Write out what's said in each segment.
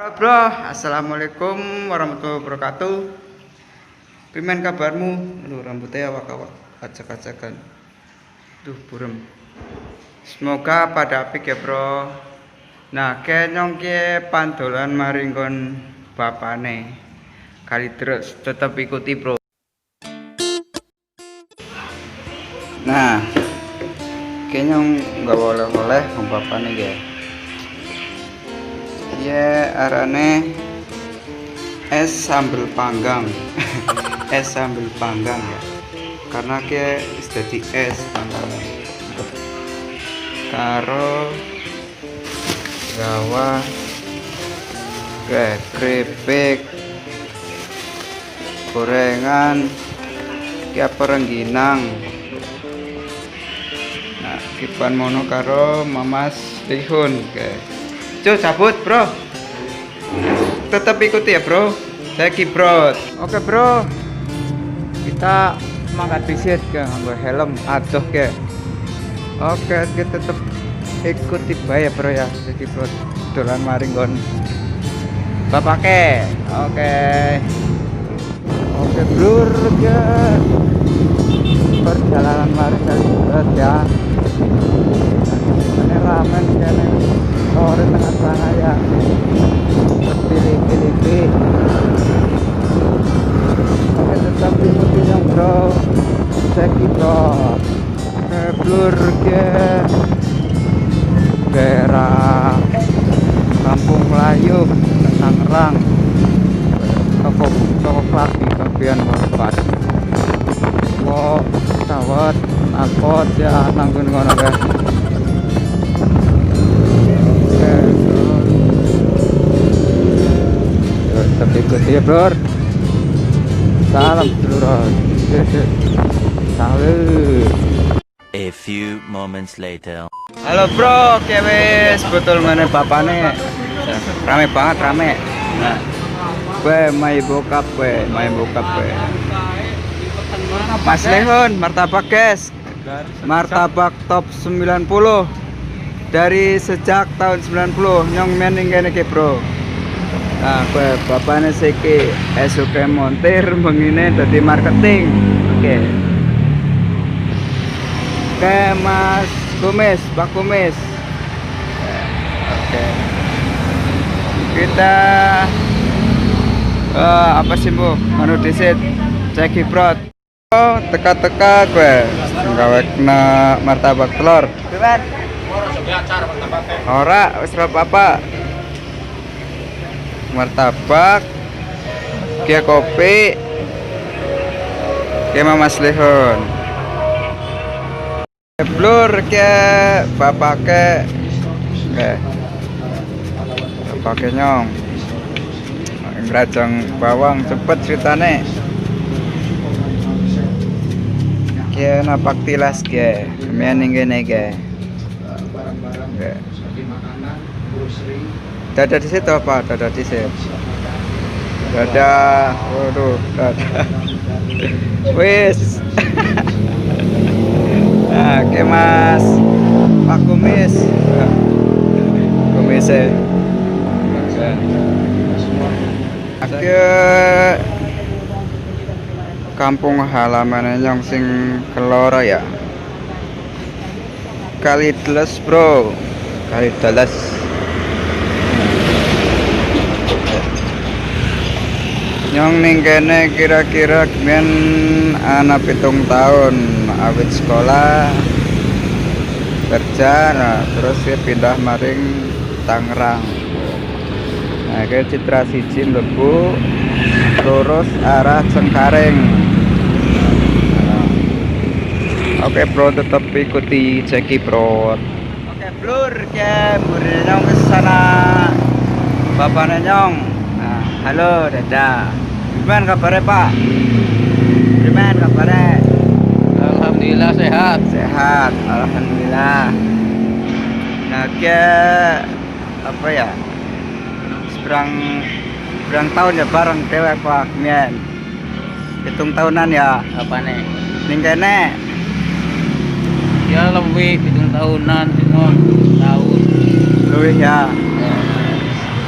Bro, assalamualaikum warahmatullahi wabarakatuh. Pimen kabarmu? Lu rambutnya awak-awak, acak-acakan. Duh, burem. Semoga pada apik ya, bro. Nah, kenyong ke pandolan maringgon bapane. Kali terus tetap ikuti, bro. Nah, kenyong nggak boleh-boleh bapane ya. Ya arane es sambal panggang. Es sambal panggang ya, karena ke jadi es panggang karo gawa keripik gorengan kia perengginang. Nah kipan mono karo mamas lihun ke Cuk, cabut bro, tetap ikuti ya bro, saya Kibrot. Oke bro, kita mangkat visit ke nganggo helm aduh ke. Oke kita tetap ikuti bae ya bro ya, jadi bro dolan maringgon bapak ke. Oke blur ya, perjalanan maring kali berat ya. Ini ramen kene sore tengah sana ya, pilih-pilih. Oke tetap ikuti yang bro, ceki bro, blur ke daerah Kampung Melayu Tangerang, toko klasi bagian Morbat. Kok tawat angkot ya nanggung ngono guys. Tetap ikuti ya bro. Salam seluruh. Salut. A few moments later. Halo bro, kewes betul mana bapane. Rame banget rame. Nah, gue main bokap gue. Mas Lehon, martabak guys. Martabak top 90 dari sejak tahun 90 nyong mening kene ke bro. Nah, gue bapaknya siki SUK montir mengine dari marketing. Oke. Oke, Mas Kumis, Pak Kumis. Oke. Kita apa sih bu? Manu disit, cek Kibrot. Oh, teka-teka gue gawe kena martabak telur. Ora, wis apa? Martabak, kia kopi, kia Mas Lehon. Blur kia bapake, bapake nyong. Ngerajang bawang cepet ceritane. Kia napak tilas kia, kemian ngene kia. Dada di situ apa? Dada di situ. Dada, waduh, dada. Wis. Nah, oke Mas, Pak Kumis, Kumisnya. Oke. Kampung halaman nyong sing keloro ya. Kali teles bro, kali teles. Nyong ning kene kira-kira men ana 7 tahun awit sekolah kerja, nah terus ya pindah maring Tangerang. Nah ke Citra siji mlebu lurus arah Cengkareng. Oke bro, tetap ikuti ceki bro. Oke blur ke murid nyong kesana bapaknya nyong. Nah halo dadah. Gimana kabarnya Pak? Gimana kabarnya? Alhamdulillah sehat. Alhamdulillah. Nah ke apa ya? Berang tahun ya bareng dewek Pak Mian. Hitung tahunan ya. Apa nih? Ning kene Ya lebih 7 tahunan, 5 tahun. luwih ya.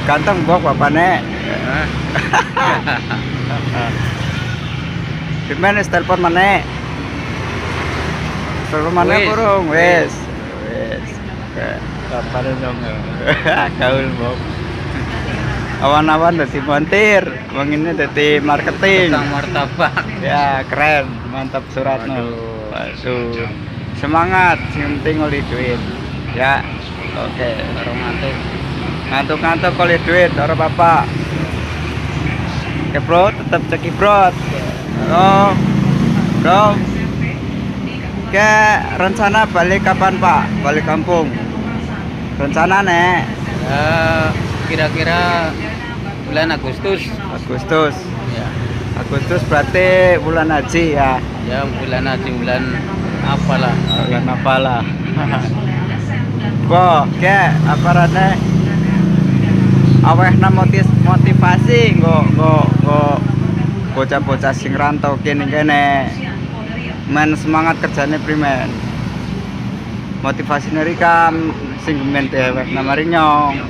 Ganteng mbok bapane. Gimana telepon mana? Telepon mana Wis. kurung? Wes. Oke. Kapan dong? Gaul mbok. Awan-awan dadi montir, wengine dadi marketing. Tentang martabak. Ya, keren. Mantap Suratno. Waduh. Semangat, yang penting oleh duit. Ya. Oke. Baru ngantuk. Ngantuk-ngantuk oleh duit, ora apa-apa. Oke, bro, tetap ceki bro. Halo. Bro. Oke, rencana balik kapan, Pak? Balik kampung. Rencana nek Ya, kira-kira bulan Agustus. Agustus. Ya, Agustus berarti bulan haji ya. ya bulan haji bulan apalah. Bulan apalah. Boh, ke apa rane? Aweh motivasi nggo bocah-bocah sing rantau kene men semangat kerjane primen. Motivasi rika sing gemen dhewek namari nyong.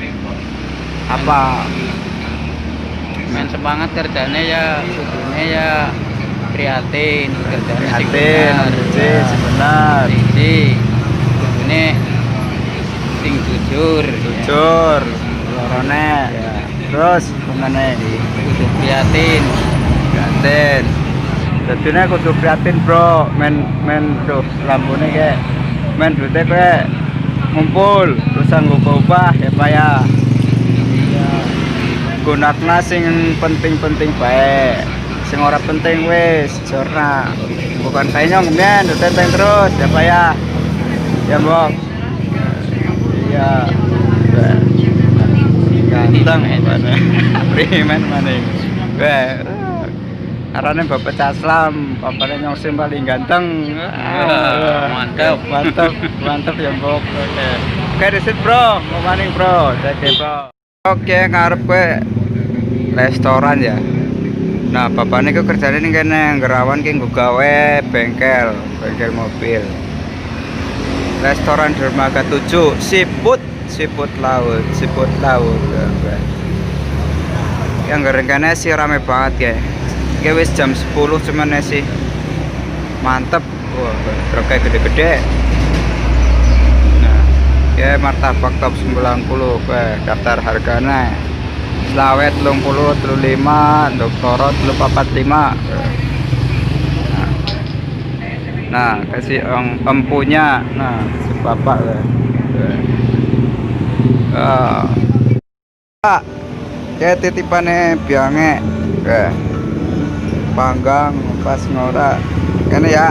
Apa? Men semangat kerjanya ya, kudune ya prihatin kerjanya sing Prihatin, bener. sing bener. Siji, kudune sing jujur. Jujur, lorone. Ya. Terus kemana? Kudu prihatin. Prihatin. Dadine kudu prihatin, Bro. Men tuh lambune kayak men duite kayak ngumpul terus nggo ubah ya Pak ya. Ya, Gunakna sing penting-penting bae. Sing ora penting wis jorna. Bukan kayaknya ngomben teteng terus ya Pak ya. Ya, Mbok. Iya. Ganteng mana? Primen mana? Weh. Arane Bapak Caslam, bapaknya nyong sing paling ganteng. mantap. Mantap ya, Mbok. Oke, disit, Bro. Mau maning, Bro. Oke, Bro. Oke, ngarep gue restoran ya. Nah, bapaknya ke kerjanya nih kene ngerawan ki nggo gawe bengkel mobil. Restoran Dermaga 7, siput laut. Yang ngerengkane sih rame banget ya. Kayak wis jam 10 cuman sih mantep. Wah, truknya gede-gede. Nah, ya martabak top 90 daftar harganya selawet 35, doktoro 45. Nah, kasih empunya. Nah, si bapak Pak, kayak titipane biange. Panggang pas ngora. Kene ya.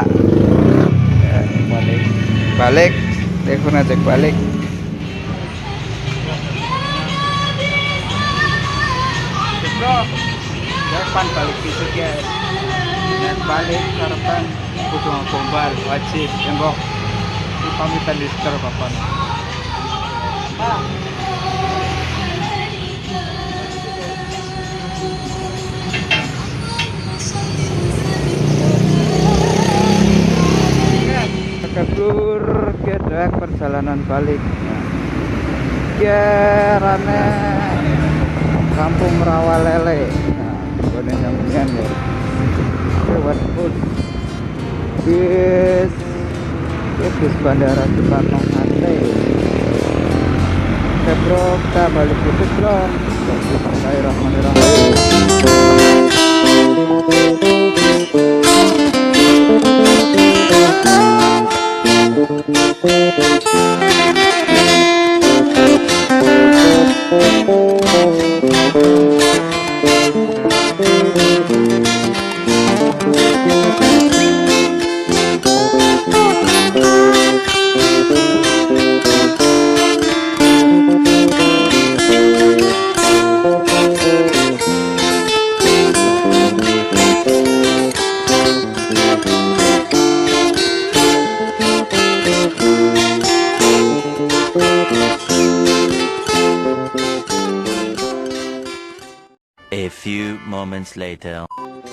Balik. Telepon aja balik. Bro, depan balik pisut ya. Net balik karepan kudu ngombal wajib ya, Mbok. Ini pamitan lister papan. Pak. Kabur ke perjalanan balik. Rane Kampung Rawalele. Nah, boleh nyampean ya. Lewat pun bis Bandara Soekarno Hatta. Bro, kita balik ke Bro. Bismillahirrahmanirrahim. A few moments later.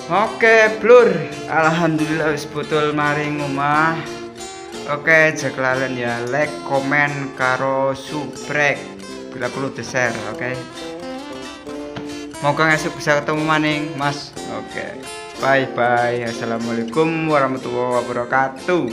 Oke, Blur. Alhamdulillah wis betul maring omah. Oke, jeklalen ya like, komen karo subrek. Bila perlu di-share, oke. Moga esuk bisa ketemu maning, Mas. Oke. Bye bye. Assalamualaikum warahmatullahi wabarakatuh.